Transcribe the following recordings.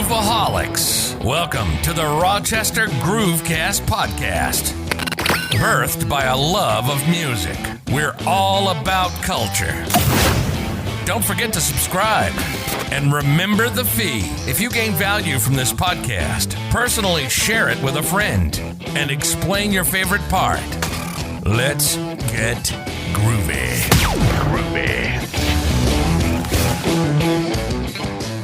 Grooveaholics. Welcome to the Rochester Groovecast Podcast. Birthed by a love of music, we're all about culture. Don't forget to subscribe. And remember the fee. If you gain value from this podcast, personally share it with a friend and explain your favorite part. Let's get groovy.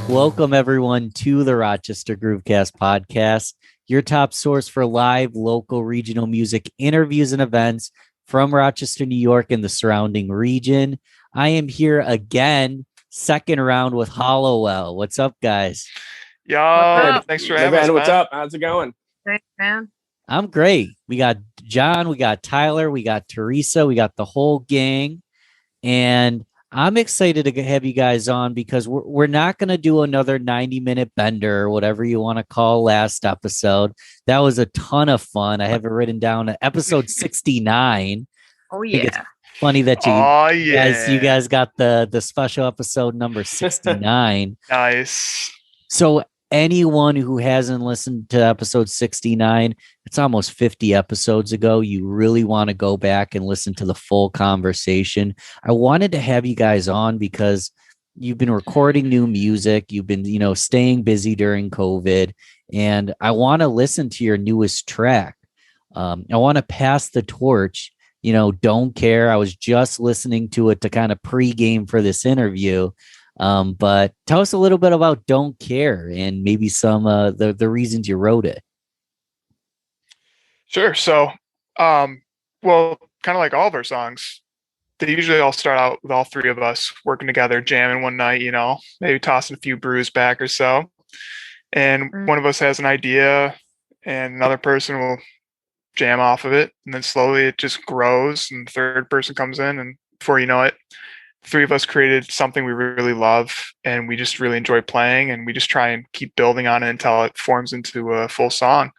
Welcome, everyone, to the Rochester Groovecast Podcast, your top source for live, local, regional music interviews and events from Rochester, New York, and the surrounding region. I am here again, second round with Hollowell. What's up, guys? Yo, thanks for having us, man. What's up? How's it going? Thanks, man. I'm great. We got John, we got Tyler, we got Teresa, we got the whole gang, and I'm excited to have you guys on because we're not going to do another 90-minute bender or whatever you want to call last episode. That was a ton of fun. I have it written down at episode 69. Oh, yeah. It's funny that you guys got the special episode number 69. Nice. So anyone who hasn't listened to episode 69, it's almost 50 episodes ago. You really want to go back and listen to the full conversation. I wanted to have you guys on because you've been recording new music. You've been, staying busy during COVID, and I want to listen to your newest track. I want to pass the torch. Don't Care. I was just listening to it to kind of pregame for this interview. But tell us a little bit about Don't Care and maybe some the reasons you wrote it. Sure. So, kind of like all of our songs, they usually all start out with all three of us working together, jamming one night, maybe tossing a few brews back or so. And one of us has an idea and another person will jam off of it. And then slowly it just grows and the third person comes in, and before you know it, three of us created something we really love and we just really enjoy playing, and we just try and keep building on it until it forms into a full song.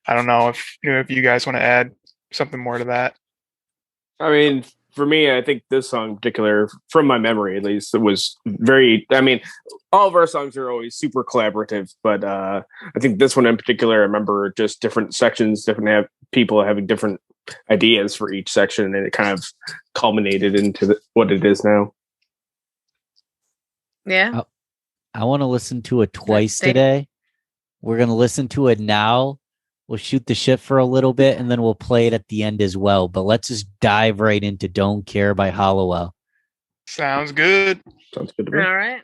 I don't know if you guys want to add something more to that. I mean, for me, I think this song in particular, from my memory at least, it was very, all of our songs are always super collaborative, but I think this one in particular, I remember just different sections, different people having different ideas for each section, and it kind of culminated into what it is now. Yeah. I want to listen to it twice today. We're going to listen to it now. We'll shoot the shit for a little bit, and then we'll play it at the end as well. But let's just dive right into Don't Care by Hollowell. Sounds good. Sounds good to me. All right.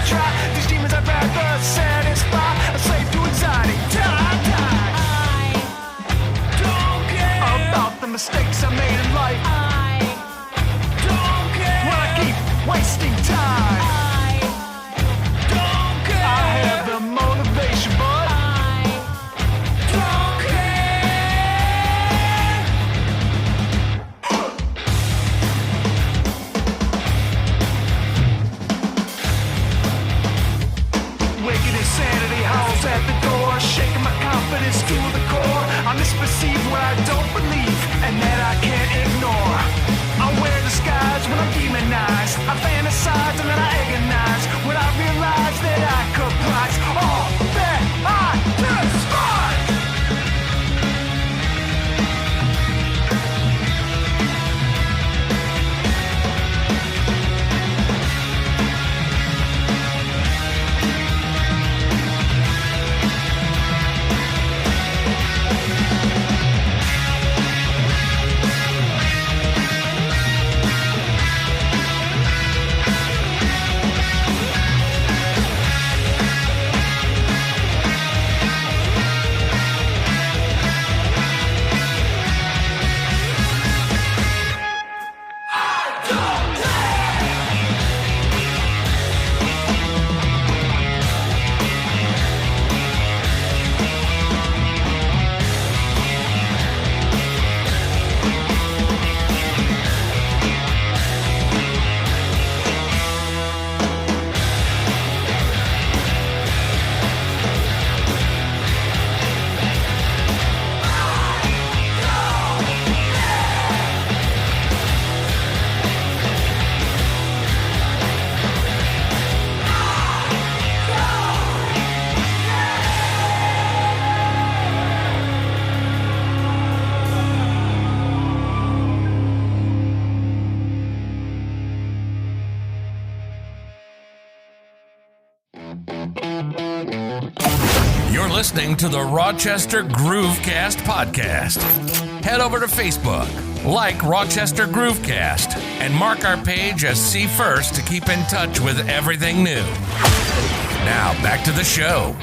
Try. These demons I'd rather satisfy. A slave to anxiety. Sanity howls at the door, shaking my confidence to the core. I misperceive what I don't believe, and that I can't ignore. I wear disguise when I'm demonized. I fantasize and then I agonize when I realize that I could prize all that I despise. You're listening to the Rochester Groovecast Podcast. Head over to Facebook, like Rochester Groovecast, and mark our page as See First to keep in touch with everything new. Now, back to the show.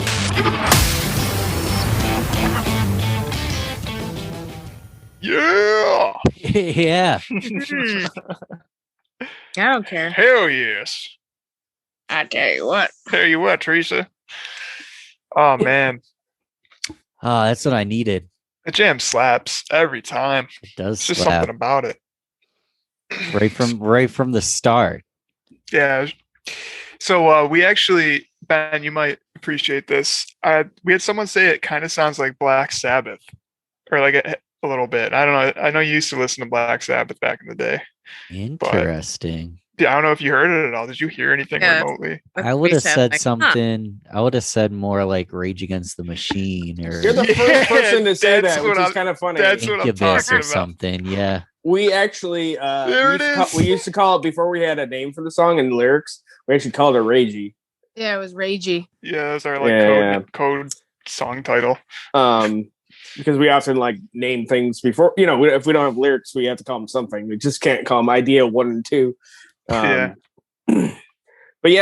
Yeah. Yeah. I don't care. Hell yes. I tell you what. Tell you what, Teresa. Oh man, Oh, that's what I needed. the jam slaps every time. It does It's just slap something about it. right from the start. Yeah. So we actually, Ben, you might appreciate this. We had someone say it kind of sounds like Black Sabbath, or like a little bit. I don't know. I know you used to listen to Black Sabbath back in the day. Interesting. Yeah, I don't know if you heard it at all. Did you hear anything Yeah. remotely? I would have said Like, something. I would have said more like Rage Against the Machine or You're the Yeah, first person to say that's that, what which I'm- is kind of funny. that's what I'm Incubus talking or about. something. Yeah. We actually There it is. we used to call it before we had a name for the song and lyrics. We actually called it Ragey. Yeah, it was ragey. Yeah, that's our like Yeah. code song title. Because we often like name things before, if we don't have lyrics, we have to call them something. We just can't call them idea 1 and 2. Yeah. But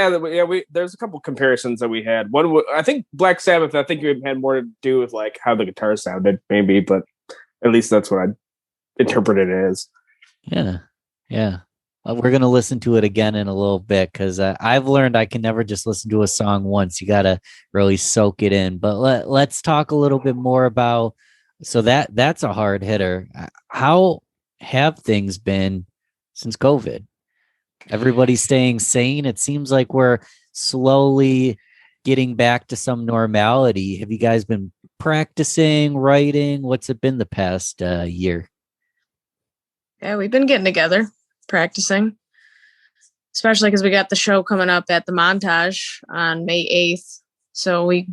there's a couple comparisons that we had. One, I think Black Sabbath, I think it had more to do with like how the guitar sounded, maybe, but at least that's what I interpreted it as. Yeah. Yeah. We're going to listen to it again in a little bit because I've learned I can never just listen to a song once. You got to really soak it in. But let's talk a little bit more about, so that's a hard hitter. How have things been since COVID? Everybody's staying sane. It seems like we're slowly getting back to some normality. Have you guys been practicing, writing? What's it been the past year? Yeah, we've been getting together, practicing. Especially because we got the show coming up at the Montage on May 8th. So we've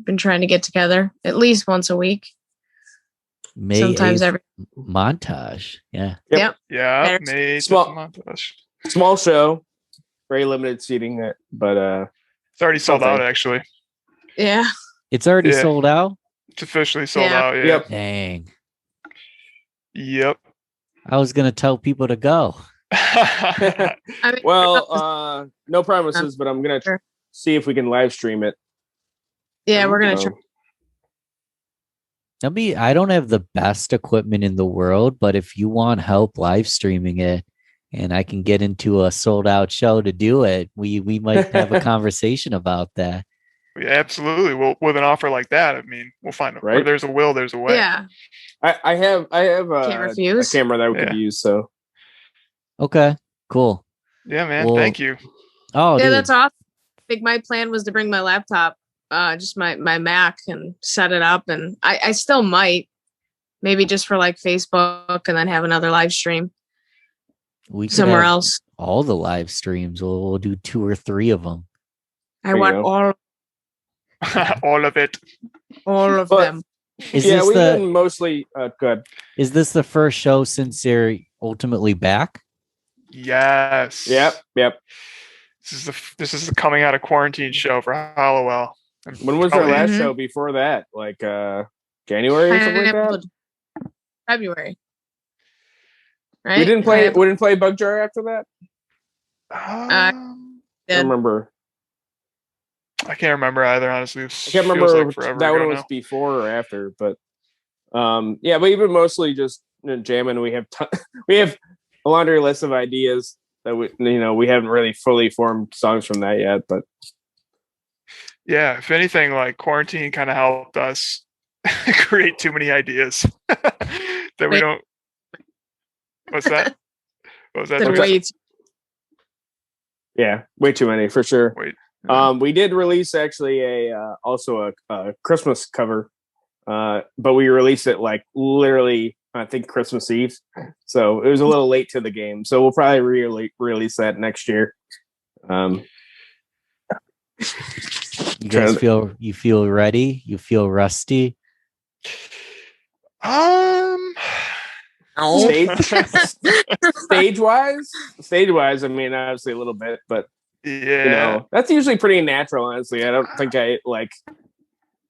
been trying to get together at least once a week. May Sometimes 8th every Montage. Yeah. Yep. Yeah, There's- made Small- montage. Small show, very limited seating, but It's already sold Something. out, actually. Yeah. It's already Yeah. sold out. It's officially sold Yeah. out. Yeah. Yep. Dang. Yep. I was going to tell people to go. I mean, well, no promises, but I'm gonna Sure. see if we can live stream it. yeah, we're gonna So, try. I don't have the best equipment in the world, but if you want help live streaming it and I can get into a sold out show to do it, we might have a conversation about that. Yeah, absolutely. Well, with an offer like that, I mean, we'll find where Right. there's a will, there's a way. Yeah. I have Can't a refuse. camera that we Yeah. could use. So Okay, cool. Yeah, man. Well, Thank you. Oh, Yeah, dude. that's awesome. I think my plan was to bring my laptop just my Mac and set it up, and I still might maybe just for like Facebook and then have another live stream We could somewhere have else. all the live streams. We'll do 2 or 3 of them. I want you go. All of it. all of But- them. Is yeah, this we've the been mostly good. is this the first show since they're ultimately back? Yes. Yep. This is the coming out of quarantine show for Hollowell. When was our Probably- last Mhm. show before that? Like January or something like that? February. Right? We didn't play Bug Jar after that? I did. don't remember. I can't remember either, honestly. I can't remember if that one was before or after, but yeah, we've been mostly just jamming. We have we have a laundry list of ideas that we haven't really fully formed songs from that yet, but Yeah, if anything, like quarantine kind of helped us create too many ideas that we Wait. don't. What's that? What was that? Said Teresa? way too- yeah, way too many for sure. Wait. We did release actually also a Christmas cover, but we released it like literally I think Christmas Eve, so it was a little late to the game. So we'll probably release that next year. You guys feel ready? You feel rusty? Stage wise, I mean, obviously a little bit, but Yeah. that's usually pretty natural. Honestly, I don't think you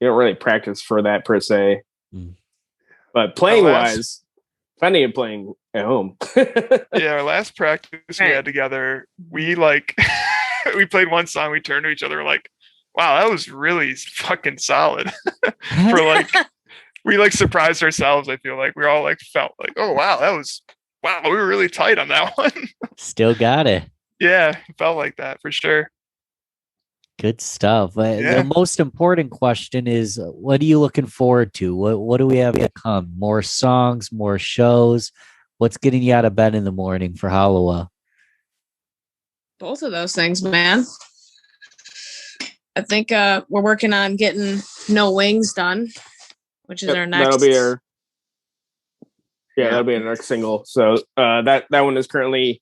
don't really practice for that per se. Mm. But playing last- wise, plenty of playing at home. Yeah, our last practice we had together, we like we played one song, we turned to each other like, wow, that was really fucking solid. For like we like surprised ourselves, I feel like. We all like felt like, oh wow, we were really tight on that one. Still got it. Yeah, it felt like that for sure. Good stuff. Yeah. The most important question is, what are you looking forward to? What do we have to come? More songs, more shows? What's getting you out of bed in the morning for Hollowell? Both of those things, man. I think we're working on getting No Wings done, which is our next. That'll be that'll be our next single. So that one is currently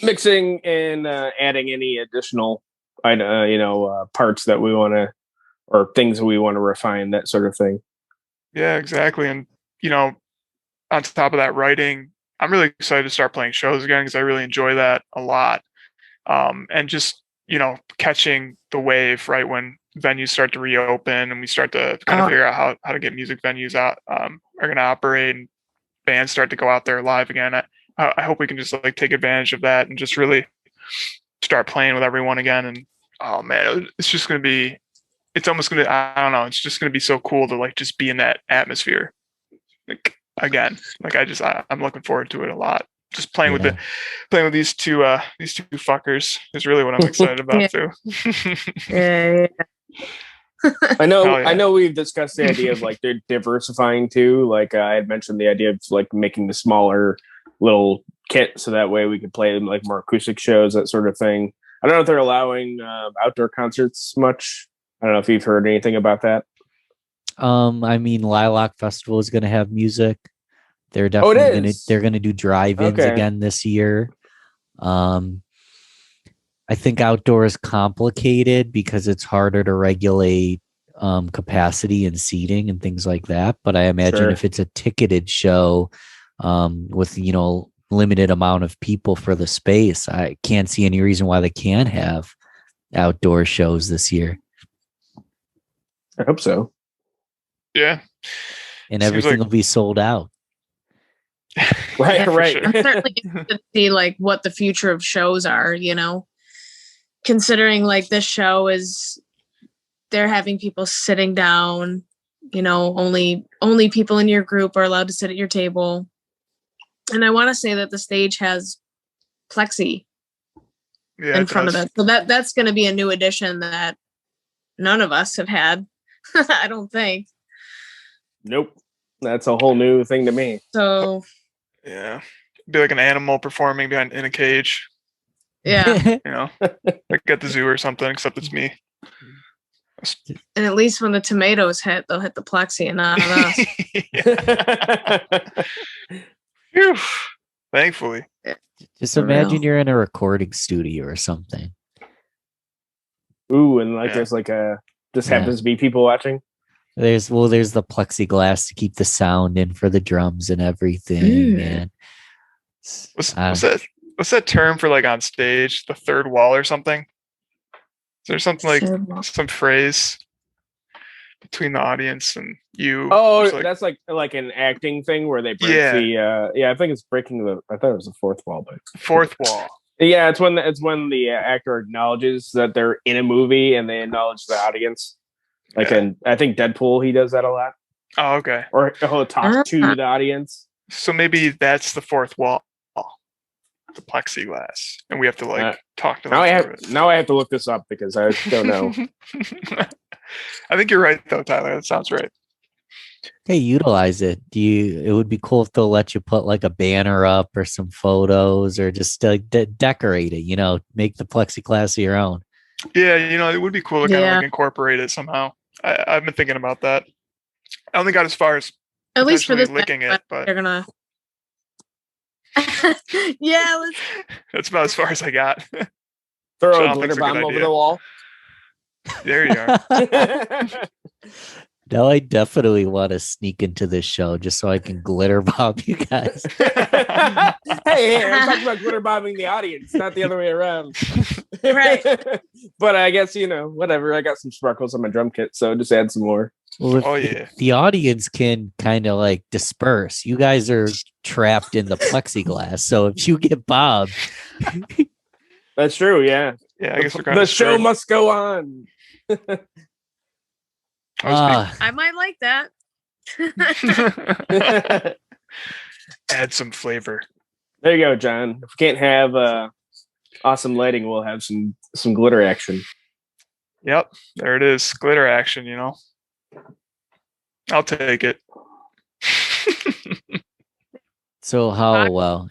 mixing and adding any additional parts that we want to, or things that we want to refine, that sort of thing. Yeah, exactly. And on top of that, writing, I'm really excited to start playing shows again because I really enjoy that a lot. And just catching the wave right when venues start to reopen and we start to kind of figure out how to get music venues out are going to operate and bands start to go out there live again. I hope we can just like take advantage of that and just really start playing with everyone again. And oh man, it's just going to be, it's almost going to, I don't know, it's just going to be so cool to like just be in that atmosphere like again. Like I'm looking forward to it a lot. Just playing with these two fuckers is really what I'm excited about too. Yeah. I know. Oh, yeah. I know. We've discussed the idea of like they're diversifying too. Like I had mentioned the idea of like making the smaller little kit so that way we could play like more acoustic shows, that sort of thing. I don't know if they're allowing outdoor concerts much. I don't know if you've heard anything about that. I mean, Lilac Festival is going to have music. They're definitely going to do drive-ins again this year. I think outdoor is complicated because it's harder to regulate capacity and seating and things like that. But I imagine if it's a ticketed show with limited amount of people for the space, I can't see any reason why they can't have outdoor shows this year. I hope so. Yeah. And everything will be sold out. Right. Sure. I'm certainly interested to see like what the future of shows are, considering like this show they're having people sitting down, only people in your group are allowed to sit at your table. And I want to say that the stage has plexi in front of it. So that's going to be a new addition that none of us have had. I don't think. Nope. That's a whole new thing to me. So yeah, be like an animal performing in a cage. Yeah. Like at the zoo or something, except it's me. And at least when the tomatoes hit, they'll hit the plexi and not us. Phew. Thankfully. Just For imagine real. you're in a recording studio or something. Ooh, and like Yeah. there's like just Yeah. happens to be people watching. There's the plexiglass to keep the sound in for the drums and everything. Mm. And What's that term for like on stage? The third wall or something? Is there something like Third wall. some phrase between the audience and you? Oh, It's like- that's like an acting thing where they break Yeah. the I think it's breaking I thought it was the fourth wall, but fourth wall. yeah, it's when the actor acknowledges that they're in a movie and they acknowledge the audience. Like in I think Deadpool, he does that a lot, Oh, okay. or he'll talk to the audience. So maybe that's the fourth wall, the plexiglass, and we have to talk to them. Now I have to look this up because I don't know. I think you're right though, Tyler. That sounds right. hey, utilize it. It would be cool if they'll let you put like a banner up or some photos or just decorate it, make the plexiglass your own. Yeah, it would be cool to kind of Yeah. like incorporate it somehow. I've been thinking about that. I only got as far as At least for potentially this licking band, it, but they're gonna. Yeah, let's. that's about as far as I got. Throw So I a don't glitter think it's a good bomb over idea. the wall. There you are. Now I definitely want to sneak into this show just so I can glitter bomb you guys. hey, I'm talking about glitter bombing the audience, not the other way around. Right. But I guess, whatever. I got some sparkles on my drum kit, so just add some more. Well, if Oh, yeah. the audience can kind of like disperse. You guys are trapped in the plexiglass. So if you get bombed, That's true, yeah. Yeah, I guess we're kind The of show must go on. I might like that. add some flavor. There you go, John. If we can't have awesome lighting, we'll have some glitter action. Yep, there it is. Glitter action, I'll take it. so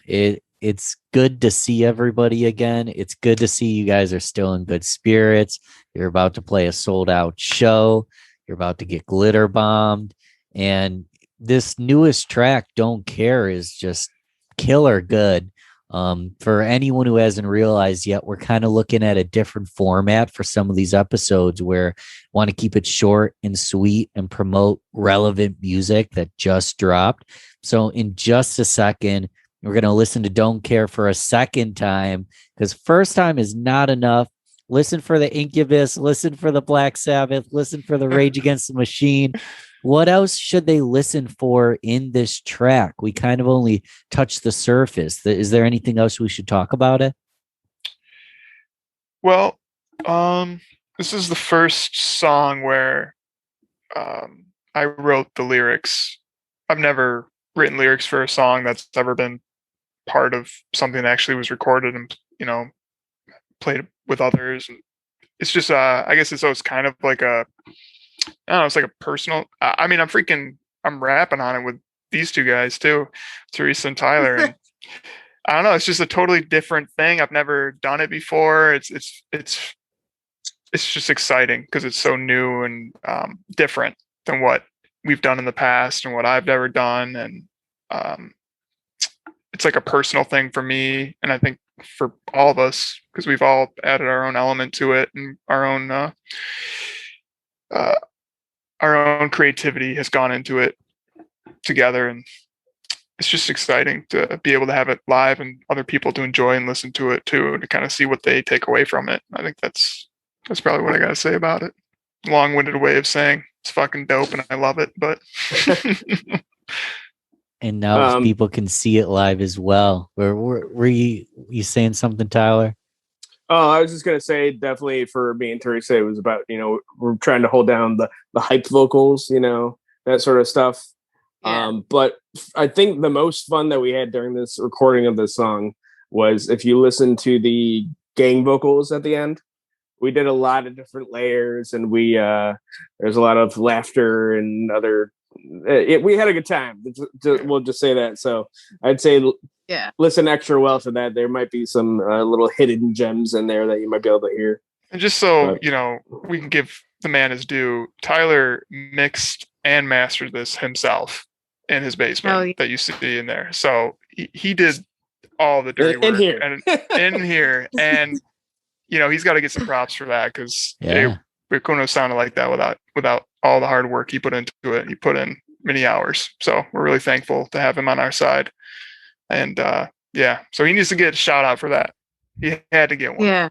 it's good to see everybody again. It's good to see you guys are still in good spirits. You're about to play a sold out show. You're about to get glitter bombed. And this newest track, Don't Care, is just killer good. For anyone who hasn't realized yet, we're kind of looking at a different format for some of these episodes where we want to keep it short and sweet and promote relevant music that just dropped. So in just a second, we're going to listen to Don't Care for a second time because first time is not enough. Listen for the Incubus, listen for the Black Sabbath, listen for the Rage Against the Machine. What else should they listen for in this track? We kind of only touched the surface. Is there anything else we should talk about it? Well, this is the first song where I wrote the lyrics. I've never written lyrics for a song that's ever been part of something that actually was recorded and played with others. And it's just I guess it's kind of like I don't know, it's like a personal. I mean, I'm rapping on it with these two guys too, Teresa and Tyler, and I don't know. It's just a totally different thing. I've never done it before. It's just exciting because it's so new and different than what we've done in the past and what I've never done, and it's like a personal thing for me, and I think for all of us because we've all added our own element to it and our own creativity has gone into it together, and it's just exciting to be able to have it live and other people to enjoy and listen to it too, and to kind of see what they take away from it. I think that's probably what I got to say about it. Long-winded way of saying it's fucking dope and I love it, but And now people can see it live as well. Were you saying something, Tyler? Oh, I was just gonna say, definitely for me and Teresa, it was about we're trying to hold down the hype vocals, that sort of stuff. Yeah. But I think the most fun that we had during this recording of this song was if you listen to the gang vocals at the end. We did a lot of different layers, and there's a lot of laughter and other. We had a good time. We'll just say that. So I'd say, Yeah. listen extra well to that. There might be some little hidden gems in there that you might be able to hear. and just so we can give the man his due. Tyler mixed and mastered this himself in his basement that you see in there. So he did all the dirty work in here. and in here. And, he's got to get some props for that because it couldn't have sounded like that without all the hard work he put into it. He put in many hours. So we're really thankful to have him on our side. And so he needs to get a shout out for that. He had to get one. Yeah.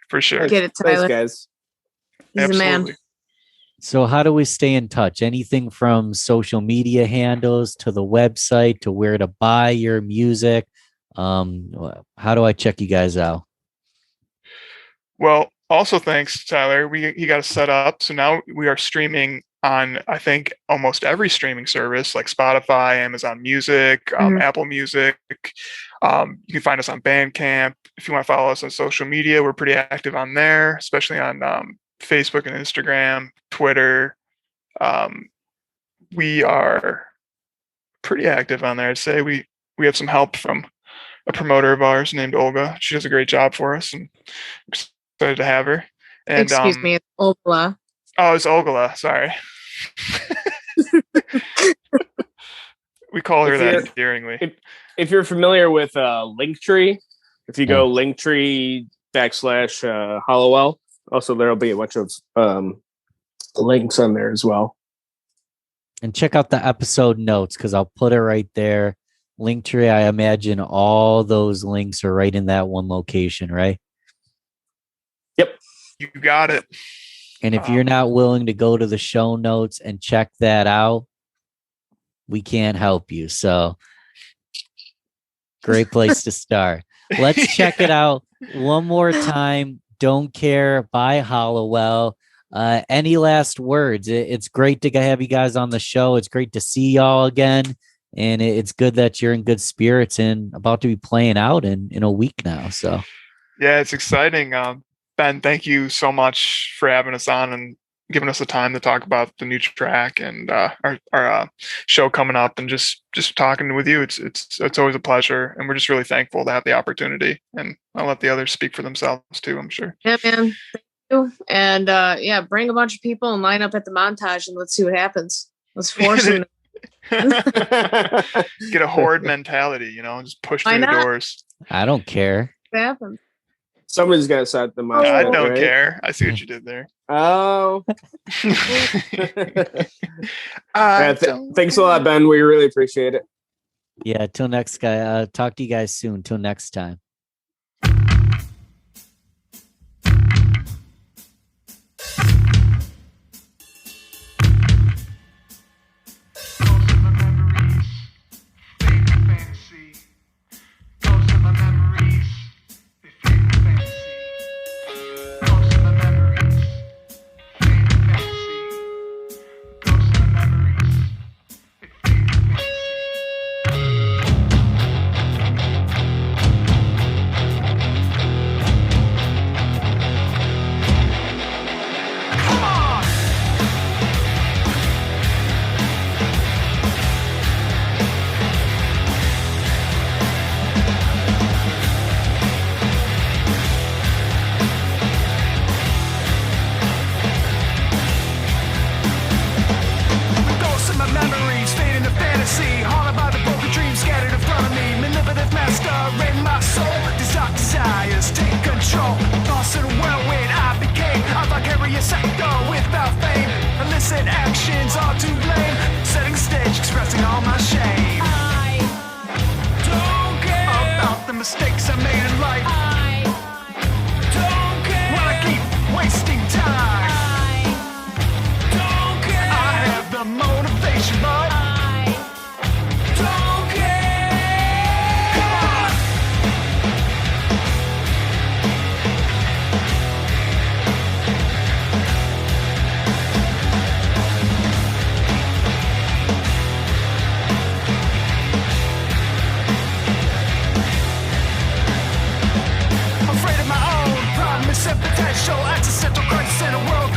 For sure. Get it, Tyler. Thanks, guys. He's Absolutely. a man. So how do we stay in touch? Anything from social media handles to the website to where to buy your music? How do I check you guys out? Well, also thanks, Tyler. He got us set up. So now we are streaming on, I think, almost every streaming service like Spotify, Amazon Music, Apple Music. You can find us on Bandcamp. If you want to follow us on social media, we're pretty active on there, especially on Facebook and Instagram, Twitter. We are pretty active on there. I'd say we have some help from a promoter of ours named Olga. She does a great job for us, and I'm excited to have her. And Excuse me, it's Olga. Oh, it's Olga. Sorry. We call her that endearingly. If you're familiar with Linktree, if you go Linktree/Hollowell, also there'll be a bunch of links on there as well. And check out the episode notes because I'll put it right there. Linktree, I imagine all those links are right in that one location, right? Yep. You got it. And if you're not willing to go to the show notes and check that out, we can't help you. So great place to start. Let's check it out one more time. Don't Care by Hollowell. Any last words? It's great to have you guys on the show. It's great to see y'all again. And it's good that you're in good spirits and about to be playing out in a week now. So yeah, it's exciting. Ben, thank you so much for having us on and giving us the time to talk about the new track and our show coming up, and just talking with you. It's always a pleasure, and we're just really thankful to have the opportunity. And I'll let the others speak for themselves too, I'm sure. Yeah, man. Thank you. And bring a bunch of people and line up at the montage and let's see what happens. Let's force them. Get a horde mentality, just push through the doors. I don't care. What happens? Somebody's got to set them up. I don't care. I see what you did there. Oh. Thanks a lot, Ben. We really appreciate it. Yeah, till next guy. Talk to you guys soon. Till next time. Potential existential crisis in a world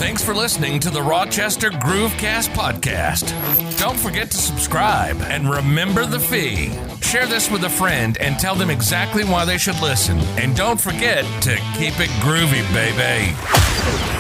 Thanks for listening to the Rochester Groovecast Podcast. Don't forget to subscribe and remember the fee. Share this with a friend and tell them exactly why they should listen. And don't forget to keep it groovy, baby.